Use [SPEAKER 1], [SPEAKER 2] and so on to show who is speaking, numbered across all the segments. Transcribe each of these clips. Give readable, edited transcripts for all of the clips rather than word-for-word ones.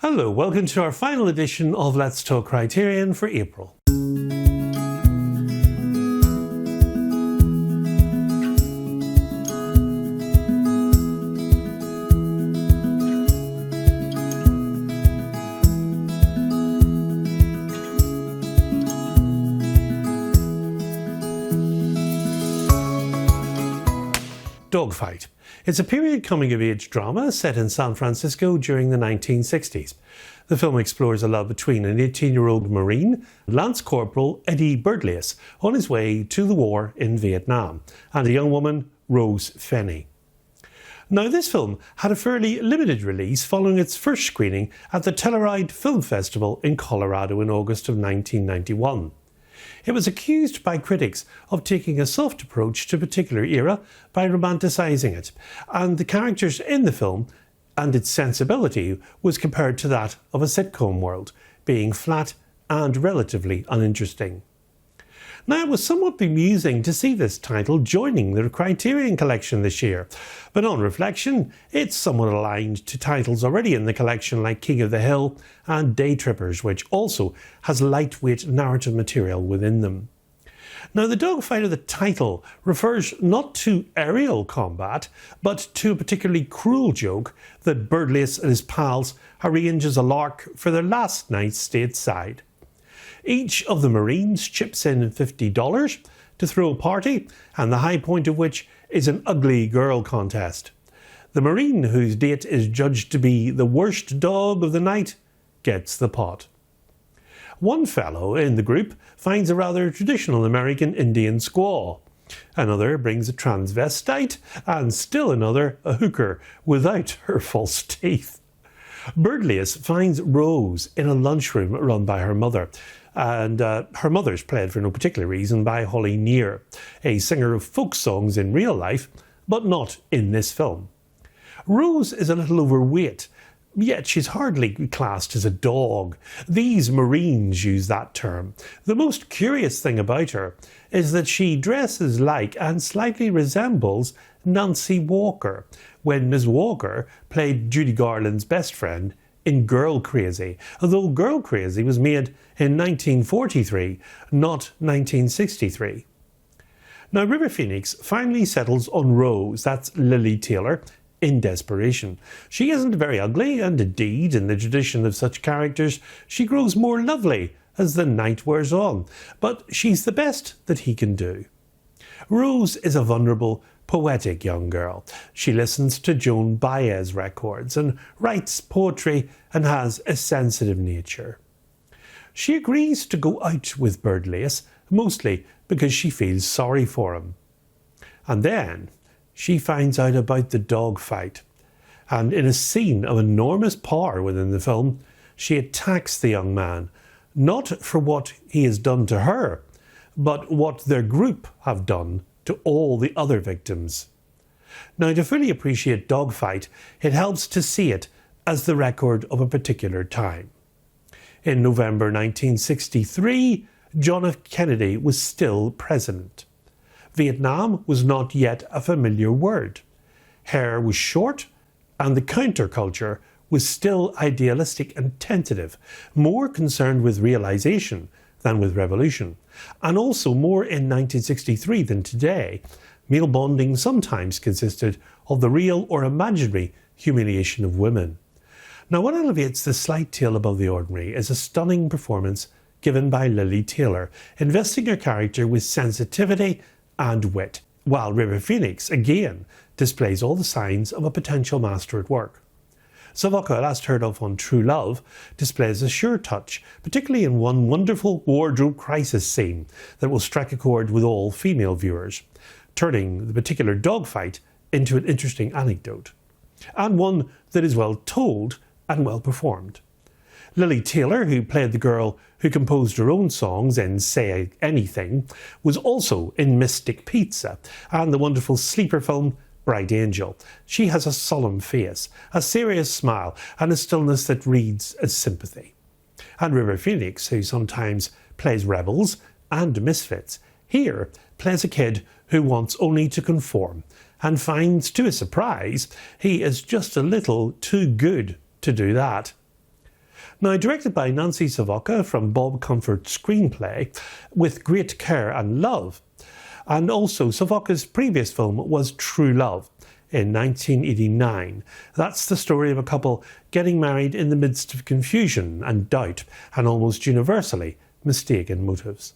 [SPEAKER 1] Hello, welcome to our final edition of Let's Talk Criterion for April. Dogfight. It's a period coming-of-age drama set in San Francisco during the 1960s. The film explores a love between an 18-year-old Marine, Lance Corporal Eddie Birdlace, on his way to the war in Vietnam, and a young woman, Rose Fenny. Now, this film had a fairly limited release following its first screening at the Telluride Film Festival in Colorado in August of 1991. It was accused by critics of taking a soft approach to a particular era by romanticising it, and the characters in the film and its sensibility was compared to that of a sitcom world, being flat and relatively uninteresting. Now, it was somewhat bemusing to see this title joining the Criterion collection this year, but on reflection, it's somewhat aligned to titles already in the collection like King of the Hill and Day Trippers, which also has lightweight narrative material within them. Now, the dogfight of the title refers not to aerial combat, but to a particularly cruel joke that Birdlace and his pals arrange as a lark for their last night stateside. Each of the Marines chips in $50 to throw a party, and the high point of which is an ugly girl contest. The Marine whose date is judged to be the worst dog of the night gets the pot. One fellow in the group finds a rather traditional American Indian squaw. Another brings a transvestite, and still another a hooker without her false teeth. Birdlace finds Rose in a lunchroom run by her mother, and her mother's played for no particular reason by Holly Near, a singer of folk songs in real life, but not in this film. Rose is a little overweight, yet she's hardly classed as a dog. These Marines use that term. The most curious thing about her is that she dresses like and slightly resembles Nancy Walker, when Miss Walker played Judy Garland's best friend in Girl Crazy, although Girl Crazy was made in 1943, not 1963. Now, River Phoenix finally settles on Rose, that's Lili Taylor, in desperation. She isn't very ugly, and indeed, in the tradition of such characters, she grows more lovely as the night wears on, but she's the best that he can do. Rose is a vulnerable, poetic young girl. She listens to Joan Baez records and writes poetry and has a sensitive nature. She agrees to go out with Birdlace, mostly because she feels sorry for him. And then she finds out about the dogfight, and in a scene of enormous power within the film, she attacks the young man, not for what he has done to her, but what their group have done to all the other victims. Now, to fully appreciate Dogfight, it helps to see it as the record of a particular time. In November 1963, John F. Kennedy was still president. Vietnam was not yet a familiar word. Hair was short, and the counterculture was still idealistic and tentative, more concerned with realisation than with revolution, and also more in 1963 than today. Male bonding sometimes consisted of the real or imaginary humiliation of women. Now, what elevates The Slight Tale above the ordinary is a stunning performance given by Lili Taylor, investing her character with sensitivity and wit, while River Phoenix again displays all the signs of a potential master at work. Savoca, last heard of on True Love, displays a sure touch, particularly in one wonderful wardrobe crisis scene that will strike a chord with all female viewers, turning the particular dogfight into an interesting anecdote, and one that is well told and well performed. Lili Taylor, who played the girl who composed her own songs in Say Anything, was also in Mystic Pizza and the wonderful sleeper film Bright Angel. She has a solemn face, a serious smile, and a stillness that reads as sympathy. And River Phoenix, who sometimes plays rebels and misfits, here plays a kid who wants only to conform, and finds, to his surprise, he is just a little too good to do that. Now, directed by Nancy Savoca from Bob Comfort's screenplay, with great care and love. And also, Savoca's previous film was True Love in 1989. That's the story of a couple getting married in the midst of confusion and doubt and almost universally mistaken motives.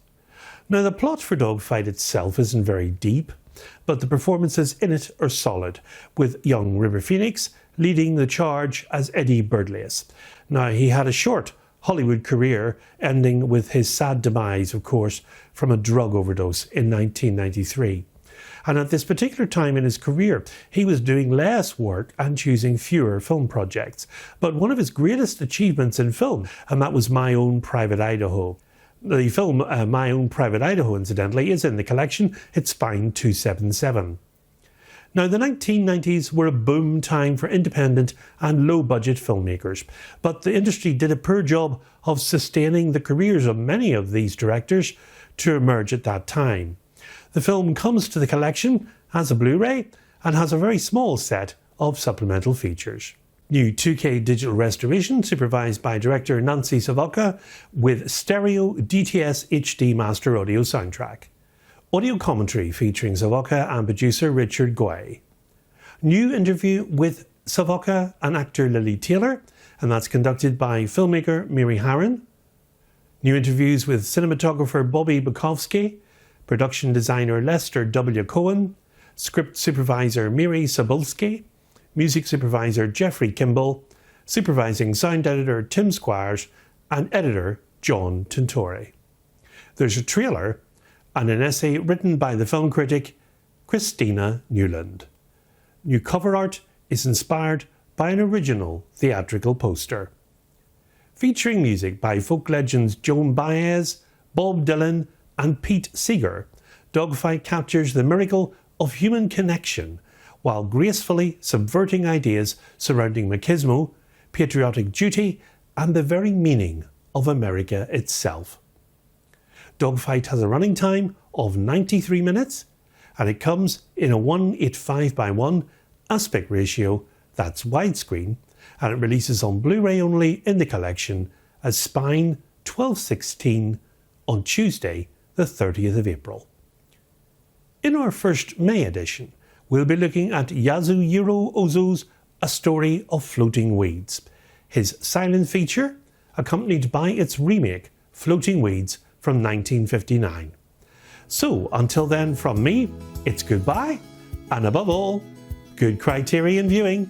[SPEAKER 1] Now, the plot for Dogfight itself isn't very deep, but the performances in it are solid, with young River Phoenix leading the charge as Eddie Birdlace. Now, he had a short Hollywood career, ending with his sad demise, of course, from a drug overdose in 1993. And at this particular time in his career, he was doing less work and choosing fewer film projects. But one of his greatest achievements in film, and that was My Own Private Idaho. The film My Own Private Idaho, incidentally, is in the collection. It's Spine 277. Now, the 1990s were a boom time for independent and low-budget filmmakers, but the industry did a poor job of sustaining the careers of many of these directors to emerge at that time. The film comes to the collection as a Blu-ray and has a very small set of supplemental features. New 2K digital restoration supervised by director Nancy Savoca with stereo DTS HD master audio soundtrack. Audio commentary featuring Savoca and producer Richard Guay. New interview with Savoca and actor Lili Taylor, and that's conducted by filmmaker Mary Harron. New interviews with cinematographer Bobby Bukowski, production designer Lester W. Cohen, script supervisor Miri Sabulski, music supervisor Jeffrey Kimball, supervising sound editor Tim Squires, and editor John Tintori. There's a trailer and an essay written by the film critic Christina Newland. New cover art is inspired by an original theatrical poster. Featuring music by folk legends Joan Baez, Bob Dylan and Pete Seeger, Dogfight captures the miracle of human connection while gracefully subverting ideas surrounding machismo, patriotic duty and the very meaning of America itself. Dogfight has a running time of 93 minutes and it comes in a 1:85:1 aspect ratio, that's widescreen, and it releases on Blu-ray only in the collection as Spine 1216 on Tuesday the 30th of April. In our first May edition, we'll be looking at Yasuhiro Ozo's A Story of Floating Weeds, his silent feature accompanied by its remake Floating Weeds from 1959. So until then, from me, it's goodbye, and above all, good Criterion viewing.